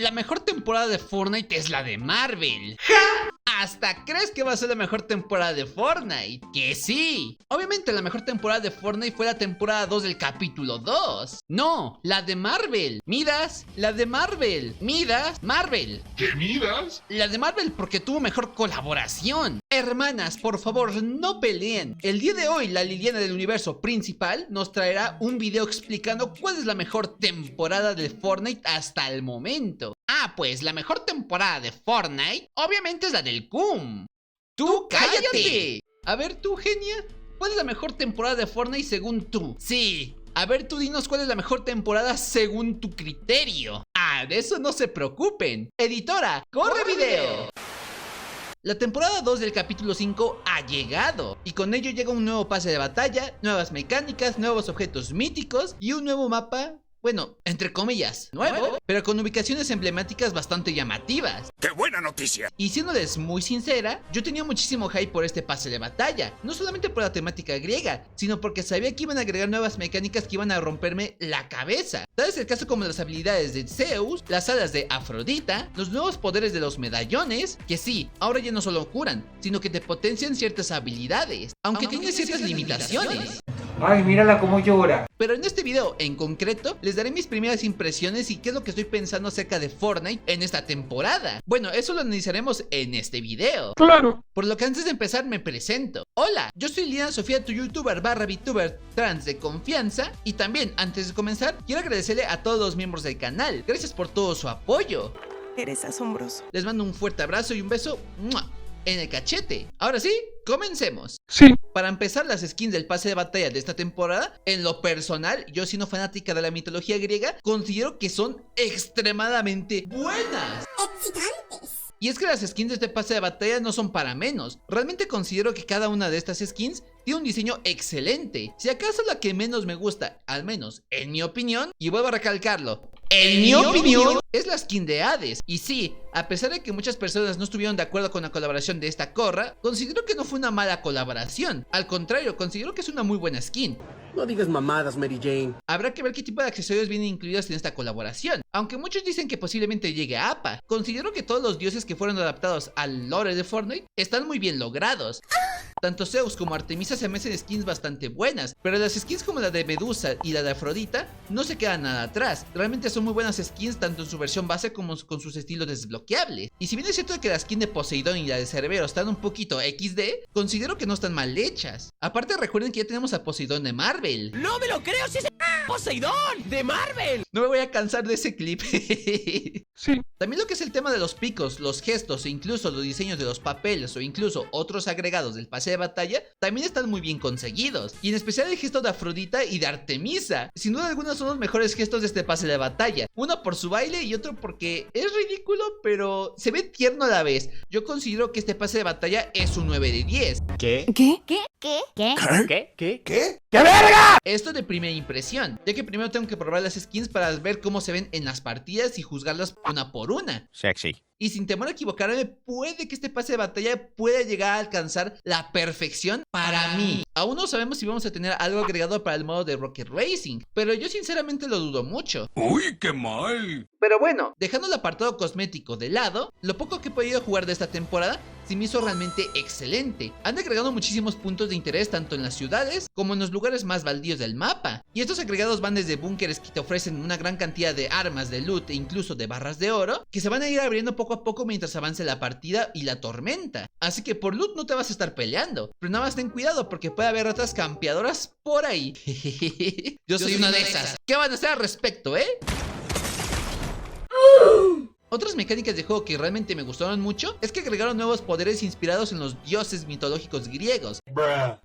La mejor temporada de Fortnite es la de Marvel. ¿Hasta crees que va a ser la mejor temporada de Fortnite? ¡Que sí! Obviamente la mejor temporada de Fortnite fue la temporada 2 del capítulo 2. No, la de Marvel. ¿Midas? La de Marvel. ¿Midas? Marvel. ¿Qué miras? La de Marvel porque tuvo mejor colaboración. Hermanas, por favor, no peleen. El día de hoy, la Liliana del universo principal nos traerá un video explicando cuál es la mejor temporada de Fortnite hasta el momento. Ah, pues la mejor temporada de Fortnite obviamente es la del CUM. ¡Tú cállate! A ver tú, genia, ¿cuál es la mejor temporada de Fortnite según tú? Sí, a ver tú dinos cuál es la mejor temporada según tu criterio. Ah, de eso no se preocupen. Editora, ¡corre video! La temporada 2 del capítulo 5 ha llegado, y con ello llega un nuevo pase de batalla, nuevas mecánicas, nuevos objetos míticos y un nuevo mapa, bueno, entre comillas, nuevo, pero con ubicaciones emblemáticas bastante llamativas. ¡Qué buena noticia! Y siéndoles muy sincera, yo tenía muchísimo hype por este pase de batalla, no solamente por la temática griega, sino porque sabía que iban a agregar nuevas mecánicas que iban a romperme la cabeza. Tal es el caso como las habilidades de Zeus, las alas de Afrodita, los nuevos poderes de los medallones, que sí, ahora ya no solo curan, sino que te potencian ciertas habilidades, aunque tiene ciertas limitaciones. Ay, mírala cómo llora. Pero en este video en concreto les daré mis primeras impresiones y qué es lo que estoy pensando acerca de Fortnite en esta temporada. Bueno, eso lo analizaremos en este video. ¡Claro! Por lo que antes de empezar me presento. Hola, yo soy Liliana Sofía, tu youtuber barra VTuber trans de confianza. Y también, antes de comenzar, quiero agradecerle a todos los miembros del canal. Gracias por todo su apoyo. Eres asombroso. Les mando un fuerte abrazo y un beso en el cachete. Ahora sí, comencemos. Sí. Para empezar, las skins del pase de batalla de esta temporada, en lo personal, yo siendo fanática de la mitología griega, considero que son extremadamente buenas. Excitantes. Y es que las skins de este pase de batalla no son para menos. Realmente considero que cada una de estas skins tiene un diseño excelente. Si acaso la que menos me gusta, al menos en mi opinión, y vuelvo a recalcarlo, en mi opinión, es la skin de Hades. Y sí, a pesar de que muchas personas no estuvieron de acuerdo con la colaboración de esta Korra, considero que no fue una mala colaboración. Al contrario, considero que es una muy buena skin. No digas mamadas, Mary Jane. Habrá que ver qué tipo de accesorios vienen incluidos en esta colaboración. Aunque muchos dicen que posiblemente llegue a APA, considero que todos los dioses que fueron adaptados al lore de Fortnite están muy bien logrados. Tanto Zeus como Artemisa se me hacen skins bastante buenas, pero las skins como la de Medusa y la de Afrodita no se quedan nada atrás. Realmente son muy buenas skins tanto en su versión base como con sus estilos desbloqueables. Y si bien es cierto que la skin de Poseidón y la de Cerbero están un poquito XD, considero que no están mal hechas. Aparte recuerden que ya tenemos a Poseidón de Marvel. ¡No me lo creo! ¡Si es Poseidón! ¡De Marvel! No me voy a cansar de ese clip. Sí. También lo que es el tema de los picos, los gestos e incluso los diseños de los papeles o incluso otros agregados del pase de batalla también están muy bien conseguidos. Y en especial el gesto de Afrodita y de Artemisa. Sin duda alguna son los mejores gestos de este pase de batalla. Uno por su baile y otro porque es ridículo pero se ve tierno a la vez. Yo considero que este pase de batalla es un 9 de 10. ¿Qué? ¿Qué? ¿Qué? ¿Qué? ¿Qué? ¿Qué? Esto de primera impresión, ya que primero tengo que probar las skins para ver cómo se ven en las partidas y juzgarlas una por una. Sexy. Y sin temor a equivocarme, puede que este pase de batalla pueda llegar a alcanzar la perfección para mí. Aún no sabemos si vamos a tener algo agregado para el modo de Rocket Racing, pero yo sinceramente lo dudo mucho. ¡Uy, qué mal! Pero bueno, dejando el apartado cosmético de lado, lo poco que he podido jugar de esta temporada se me hizo realmente excelente. Han agregado muchísimos puntos de interés tanto en las ciudades como en los lugares más baldíos del mapa. Y estos agregados van desde búnkeres que te ofrecen una gran cantidad de armas, de loot e incluso de barras de oro, que se van a ir abriendo poco a poco mientras avance la partida y la tormenta. Así que por loot no te vas a estar peleando, pero nada más ten cuidado porque puede haber otras campeadoras por ahí. Yo soy una de esas. ¿Qué van a hacer al respecto, Otras mecánicas de juego que realmente me gustaron mucho es que agregaron nuevos poderes inspirados en los dioses mitológicos griegos.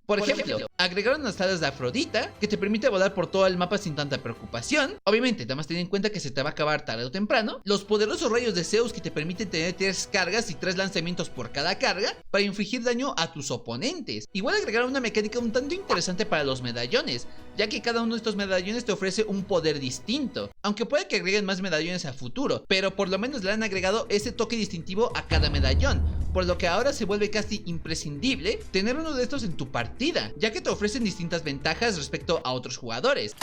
Por ejemplo, agregaron las alas de Afrodita, que te permite volar por todo el mapa sin tanta preocupación. Obviamente, nada más ten en cuenta que se te va a acabar tarde o temprano. Los poderosos rayos de Zeus, que te permiten tener 3 cargas y 3 lanzamientos por cada carga para infligir daño a tus oponentes. Igual agregaron una mecánica un tanto interesante para los medallones, ya que cada uno de estos medallones te ofrece un poder distinto. Aunque puede que agreguen más medallones a futuro, pero por lo menos le han agregado ese toque distintivo a cada medallón, por lo que ahora se vuelve casi imprescindible tener uno de estos en tu partida, ya que te ofrecen distintas ventajas respecto a otros jugadores.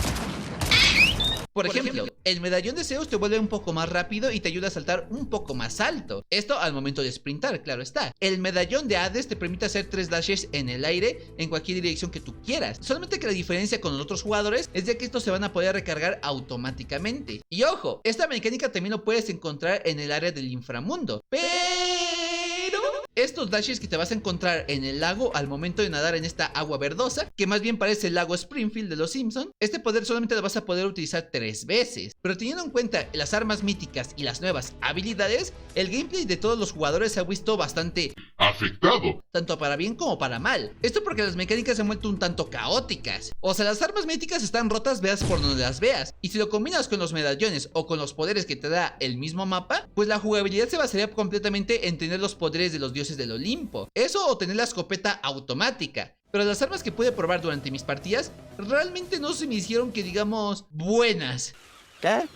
Por ejemplo, el medallón de Zeus te vuelve un poco más rápido y te ayuda a saltar un poco más alto. Esto al momento de sprintar, claro está. El medallón de Hades te permite hacer 3 dashes en el aire en cualquier dirección que tú quieras. Solamente que la diferencia con los otros jugadores es de que estos se van a poder recargar automáticamente. Y ojo, esta mecánica también lo puedes encontrar en el área del inframundo. Pero estos dashes que te vas a encontrar en el lago al momento de nadar en esta agua verdosa, que más bien parece el lago Springfield de los Simpsons, este poder solamente lo vas a poder utilizar 3 veces. Pero teniendo en cuenta las armas míticas y las nuevas habilidades, el gameplay de todos los jugadores se ha visto bastante Afectado. tanto para bien como para mal. Esto porque las mecánicas se han vuelto un tanto caóticas. O sea, las armas míticas están rotas, veas por donde las veas. Y si lo combinas con los medallones o con los poderes que te da el mismo mapa, pues la jugabilidad se basaría completamente en tener los poderes de los dioses del Olimpo. Eso o tener la escopeta automática. Pero las armas que pude probar durante mis partidas realmente no se me hicieron que digamos buenas. ¿Qué?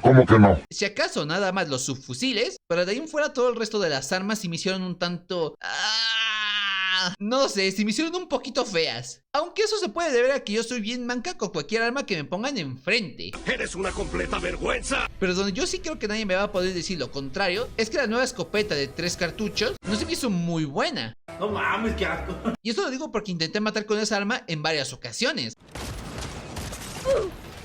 ¿Cómo que no? Si acaso nada más los subfusiles, pero de ahí en fuera todo el resto de las armas se me hicieron un tanto... no sé, se me hicieron un poquito feas. Aunque eso se puede deber a que yo soy bien manca con cualquier arma que me pongan enfrente. ¡Eres una completa vergüenza! Pero donde yo sí creo que nadie me va a poder decir lo contrario es que la nueva escopeta de 3 cartuchos no se me hizo muy buena. No mames, qué asco. Y eso lo digo porque intenté matar con esa arma en varias ocasiones.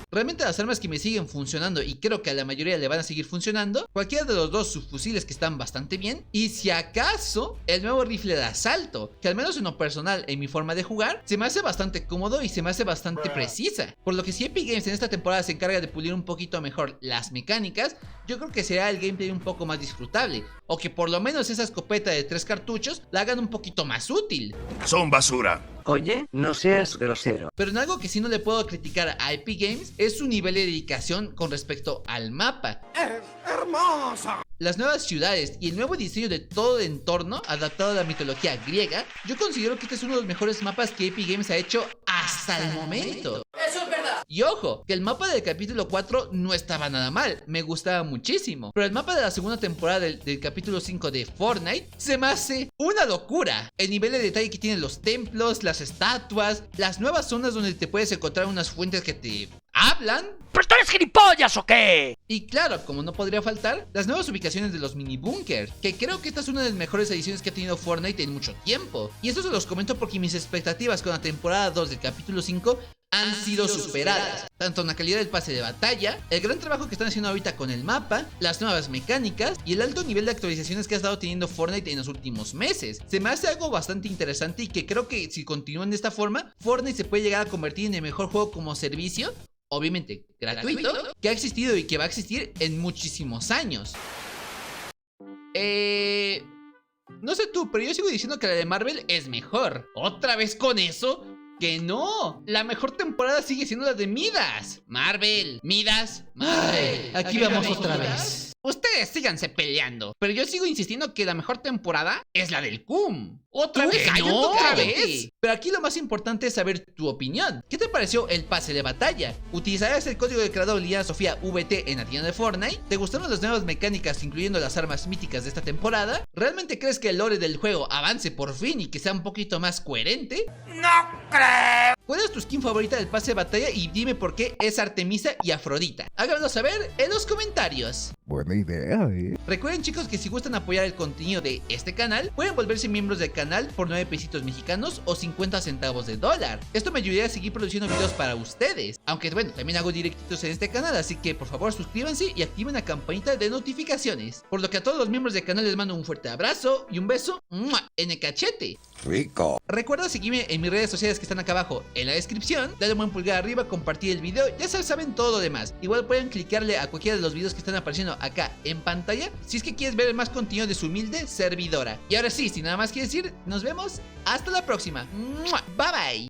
Realmente las armas que me siguen funcionando y creo que a la mayoría le van a seguir funcionando, cualquiera de los dos subfusiles que están bastante bien, y si acaso el nuevo rifle de asalto, que al menos en lo personal en mi forma de jugar se me hace bastante cómodo y se me hace bastante precisa. Por lo que si Epic Games en esta temporada se encarga de pulir un poquito mejor las mecánicas, yo creo que será el gameplay un poco más disfrutable, o que por lo menos esa escopeta de 3 cartuchos la hagan un poquito más útil. Son basura. Oye, no seas grosero. Pero en algo que sí no le puedo criticar a Epic Games es su nivel de dedicación con respecto al mapa. ¡Es hermosa! Las nuevas ciudades y el nuevo diseño de todo el entorno adaptado a la mitología griega, yo considero que este es uno de los mejores mapas que Epic Games ha hecho hasta el momento. Eso es verdad. Y ojo, que el mapa del capítulo 4 no estaba nada mal, me gustaba muchísimo. Pero el mapa de la segunda temporada del capítulo 5 de Fortnite se me hace una locura. El nivel de detalle que tienen los templos, las estatuas, las nuevas zonas donde te puedes encontrar unas fuentes que te hablan. ¿Pero tú eres gilipollas o qué? Y claro, como no podría faltar, las nuevas ubicaciones de los mini bunkers, que creo que esta es una de las mejores ediciones que ha tenido Fortnite en mucho tiempo. Y esto se los comento porque mis expectativas con la temporada 2 del capítulo 5 han sido superadas, tanto en la calidad del pase de batalla, el gran trabajo que están haciendo ahorita con el mapa, las nuevas mecánicas y el alto nivel de actualizaciones que ha estado teniendo Fortnite en los últimos meses. Se me hace algo bastante interesante y que creo que si continúan de esta forma, Fortnite se puede llegar a convertir en el mejor juego como servicio, obviamente gratuito, que ha existido y que va a existir en muchísimos años. No sé tú, pero yo sigo diciendo que la de Marvel es mejor. ¿Otra vez con eso? ¡Que no! La mejor temporada sigue siendo la de Midas. Marvel, Midas, Marvel. Aquí vamos otra vez. Ustedes síganse peleando, pero yo sigo insistiendo que la mejor temporada es la del CUM. ¿Otra vez? No, ¿Otra vez? Pero aquí lo más importante es saber tu opinión. ¿Qué te pareció el pase de batalla? ¿Utilizarás el código de creador Liliana Sofía VT en la tienda de Fortnite? ¿Te gustaron las nuevas mecánicas incluyendo las armas míticas de esta temporada? ¿Realmente crees que el lore del juego avance por fin y que sea un poquito más coherente? No creo. ¿Cuál es tu skin favorita del pase de batalla? Y dime por qué es Artemisa y Afrodita. Háganlo saber en los comentarios. Buena idea, Recuerden, chicos, que si gustan apoyar el contenido de este canal, pueden volverse miembros del canal por 9 pesitos mexicanos o 50 centavos de dólar. Esto me ayudaría a seguir produciendo videos para ustedes. Aunque bueno, también hago directitos en este canal, así que por favor suscríbanse y activen la campanita de notificaciones. Por lo que a todos los miembros del canal les mando un fuerte abrazo y un beso en el cachete. Rico. Recuerda seguirme en mis redes sociales que están acá abajo en la descripción, darle un buen pulgar arriba, compartir el video, ya saben todo lo demás. Igual pueden clicarle a cualquiera de los videos que están apareciendo acá en pantalla si es que quieres ver más contenido de su humilde servidora. Y ahora sí, sin nada más que decir, nos vemos hasta la próxima. Bye bye.